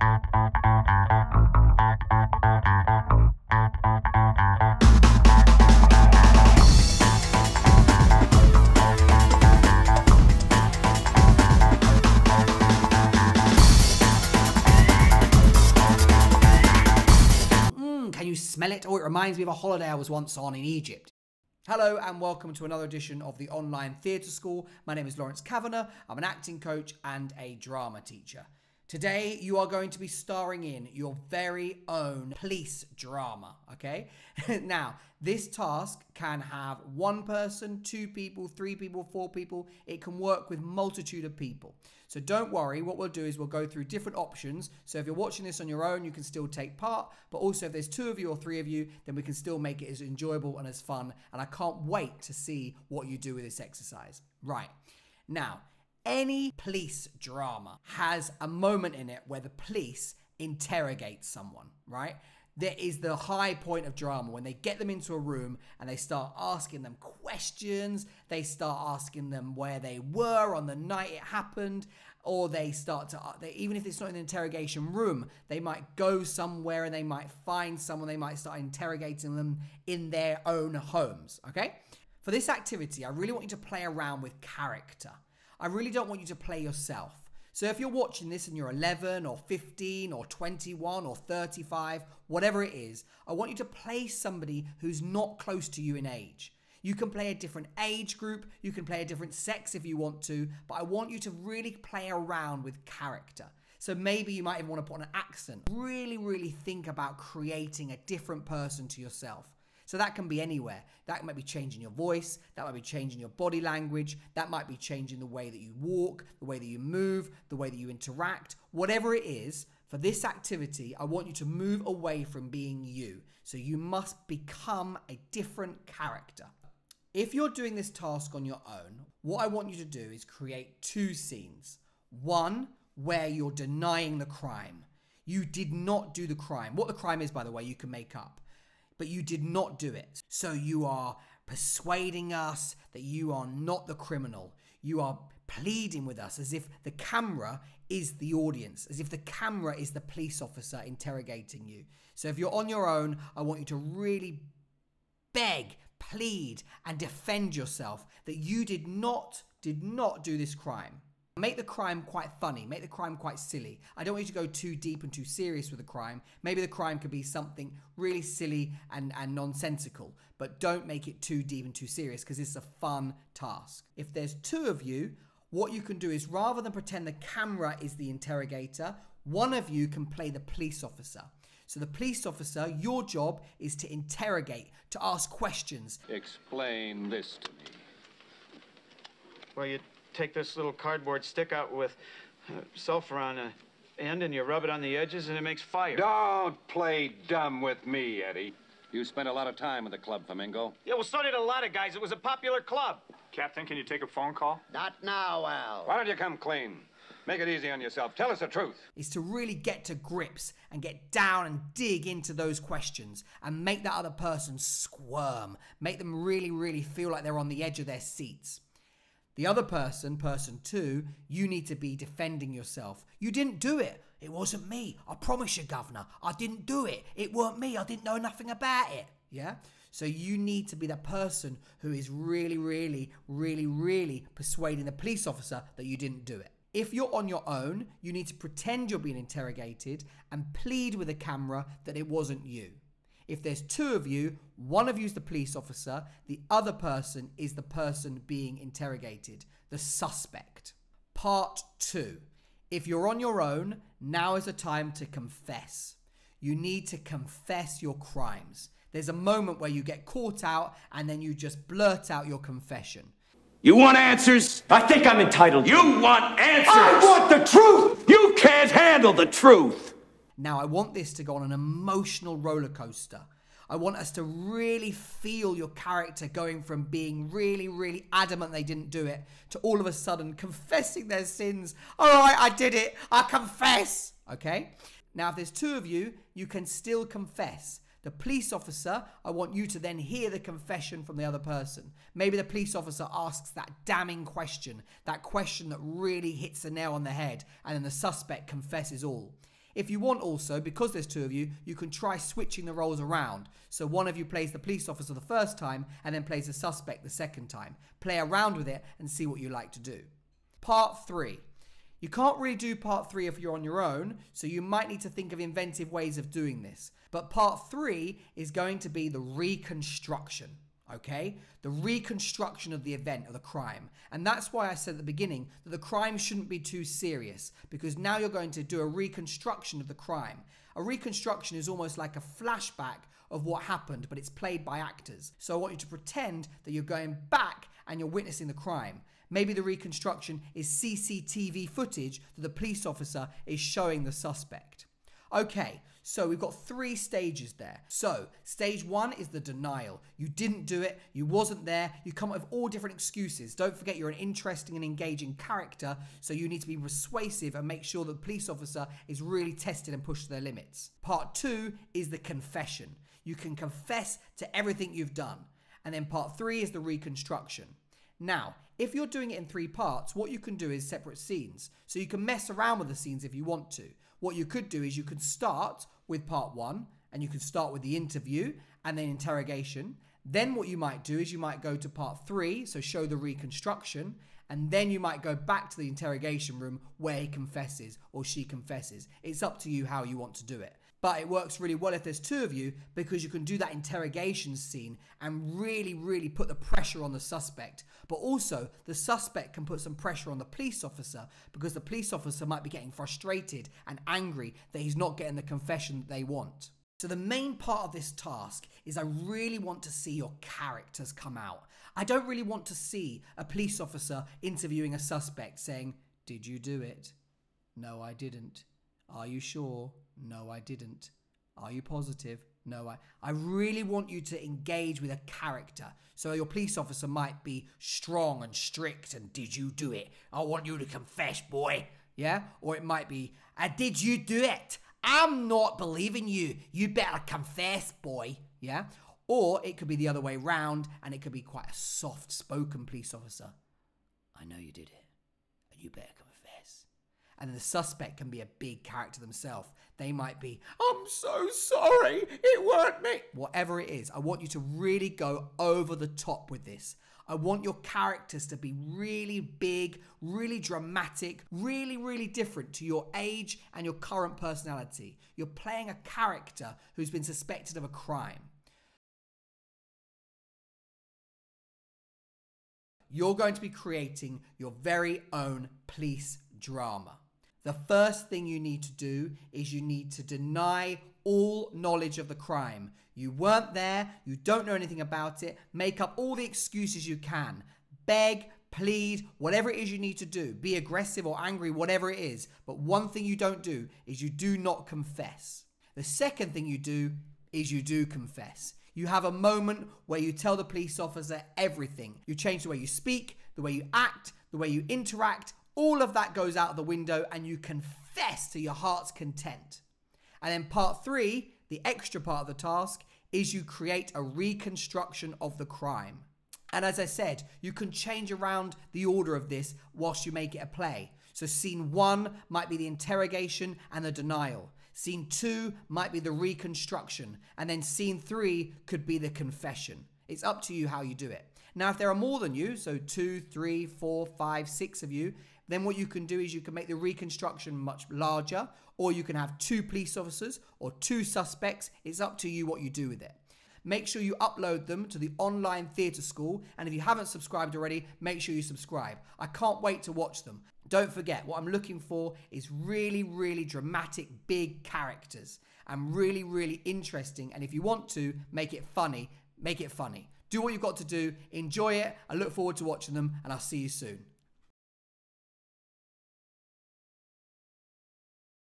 Can you smell it? Oh, it reminds me of a holiday I was once on in Egypt. Hello and welcome to another edition of the Online Theatre School. My name is Lawrence Kavanagh. I'm an acting coach and a drama teacher. Today, you are going to be starring in your very own police drama, okay? Now, this task can have one person, two people, three people, four people. It can work with multitude of people. So don't worry, what we'll do is we'll go through different options. So if you're watching this on your own, you can still take part. But also if there's two of you or three of you, then we can still make it as enjoyable and as fun. And I can't wait to see what you do with this exercise. Right, now, any police drama has a moment in it where the police interrogate someone, right? There is the high point of drama when they get them into a room and they start asking them questions. They start asking them where they were on the night it happened, or they start to, even if it's not in an interrogation room, they might go somewhere and they might find someone. They might start interrogating them in their own homes, okay? For this activity, I really want you to play around with character. I really don't want you to play yourself. So if you're watching this and you're 11 or 15 or 21 or 35, whatever it is, I want you to play somebody who's not close to you in age. You can play a different age group, you can play a different sex if you want to, but I want you to really play around with character. So maybe you might even want to put on an accent. Really think about creating a different person to yourself. So that can be anywhere. That might be changing your voice, that might be changing your body language, that might be changing the way that you walk, the way that you move, the way that you interact. Whatever it is, for this activity, I want you to move away from being you. So you must become a different character. If you're doing this task on your own, what I want you to do is create two scenes. One, where you're denying the crime. You did not do the crime. What the crime is, by the way, you can make up. But you did not do it. So you are persuading us that you are not the criminal. You are pleading with us as if the camera is the audience, as if the camera is the police officer interrogating you. So if you're on your own, I want you to really beg, plead, and defend yourself that you did not do this crime. Make the crime quite funny. Make the crime quite silly. I don't want you to go too deep and too serious with the crime. Maybe the crime could be something really silly and nonsensical, but don't make it too deep and too serious because it's a fun task. If there's two of you, what you can do is rather than pretend the camera is the interrogator, one of you can play the police officer. So the police officer, your job is to interrogate, to ask questions. Explain this to me. Well, you take this little cardboard stick out with sulfur on the end and you rub it on the edges and it makes fire. Don't play dumb with me, Eddie. You spent a lot of time at the club, Flamingo. Yeah, well, so did a lot of guys. It was a popular club. Captain, can you take a phone call? Not now, Al. Why don't you come clean? Make it easy on yourself. Tell us the truth. Is to really get to grips and get down and dig into those questions and make that other person squirm. Make them really feel like they're on the edge of their seats. The other person, person two, you need to be defending yourself. You didn't do it. It wasn't me. I promise you, Governor. I didn't do it. It weren't me. I didn't know nothing about it. Yeah? So you need to be the person who is really persuading the police officer that you didn't do it. If you're on your own, you need to pretend you're being interrogated and plead with the camera that it wasn't you. If there's two of you, one of you is the police officer, the other person is the person being interrogated, the suspect. Part 2. If you're on your own, now is the time to confess. You need to confess your crimes. There's a moment where you get caught out and then you just blurt out your confession. You want answers? I think I'm entitled. You want answers? I want the truth! You can't handle the truth! Now, I want this to go on an emotional roller coaster. I want us to really feel your character going from being really adamant they didn't do it to all of a sudden confessing their sins. All right, I did it. I confess. Okay? Now, if there's two of you, you can still confess. The police officer, I want you to then hear the confession from the other person. Maybe the police officer asks that damning question, that question that really hits the nail on the head, and then the suspect confesses all. If you want also, because there's two of you, you can try switching the roles around. So one of you plays the police officer the first time and then plays the suspect the second time. Play around with it and see what you like to do. Part 3. You can't really do part 3 if you're on your own, so you might need to think of inventive ways of doing this. But part 3 is going to be the reconstruction. Okay? The reconstruction of the event, of the crime. And that's why I said at the beginning that the crime shouldn't be too serious, because now you're going to do a reconstruction of the crime. A reconstruction is almost like a flashback of what happened, but it's played by actors. So I want you to pretend that you're going back and you're witnessing the crime. Maybe the reconstruction is CCTV footage that the police officer is showing the suspect. Okay, so we've got 3 stages there. So, stage 1 is the denial. You didn't do it, you wasn't there, you come up with all different excuses. Don't forget you're an interesting and engaging character, so you need to be persuasive and make sure that the police officer is really tested and pushed to their limits. Part 2 is the confession. You can confess to everything you've done. And then part 3 is the reconstruction. Now, if you're doing it in 3 parts, what you can do is separate scenes. So you can mess around with the scenes if you want to. What you could do is you could start with part 1 and you could start with the interview and then interrogation. Then what you might do is you might go to part 3, so show the reconstruction, and then you might go back to the interrogation room where he confesses or she confesses. It's up to you how you want to do it. But it works really well if there's 2 of you, because you can do that interrogation scene and really put the pressure on the suspect. But also, the suspect can put some pressure on the police officer, because the police officer might be getting frustrated and angry that he's not getting the confession that they want. So the main part of this task is I really want to see your characters come out. I don't really want to see a police officer interviewing a suspect saying, "Did you do it?" "No, I didn't." "Are you sure?" "No, I didn't." "Are you positive?" "No, I really want you to engage with a character. So your police officer might be strong and strict and, "Did you do it? I want you to confess, boy." Yeah? Or it might be, "Did you do it? I'm not believing you. You better confess, boy." Yeah? Or it could be the other way round, and it could be quite a soft-spoken police officer. "I know you did it, and you better confess." And then the suspect can be a big character themselves. They might be, "I'm so sorry, it weren't me." Whatever it is, I want you to really go over the top with this. I want your characters to be really big, really dramatic, really different to your age and your current personality. You're playing a character who's been suspected of a crime. You're going to be creating your very own police drama. The first thing you need to do is you need to deny all knowledge of the crime. You weren't there, you don't know anything about it, make up all the excuses you can. Beg, plead, whatever it is you need to do. Be aggressive or angry, whatever it is. But one thing you don't do is you do not confess. The second thing you do is you do confess. You have a moment where you tell the police officer everything. You change the way you speak, the way you act, the way you interact. All of that goes out the window and you confess to your heart's content. And then part 3, the extra part of the task, is you create a reconstruction of the crime. And as I said, you can change around the order of this whilst you make it a play. So scene 1 might be the interrogation and the denial. Scene 2 might be the reconstruction. And then scene 3 could be the confession. It's up to you how you do it. Now, if there are more than you, so 2, 3, 4, 5, 6 of you, then what you can do is you can make the reconstruction much larger, or you can have 2 police officers or 2 suspects. It's up to you what you do with it. Make sure you upload them to the online theatre school, and if you haven't subscribed already, make sure you subscribe. I can't wait to watch them. Don't forget, what I'm looking for is really dramatic, big characters, and really interesting. And if you want to make it funny, make it funny. Do what you've got to do, enjoy it. I look forward to watching them, and I'll see you soon.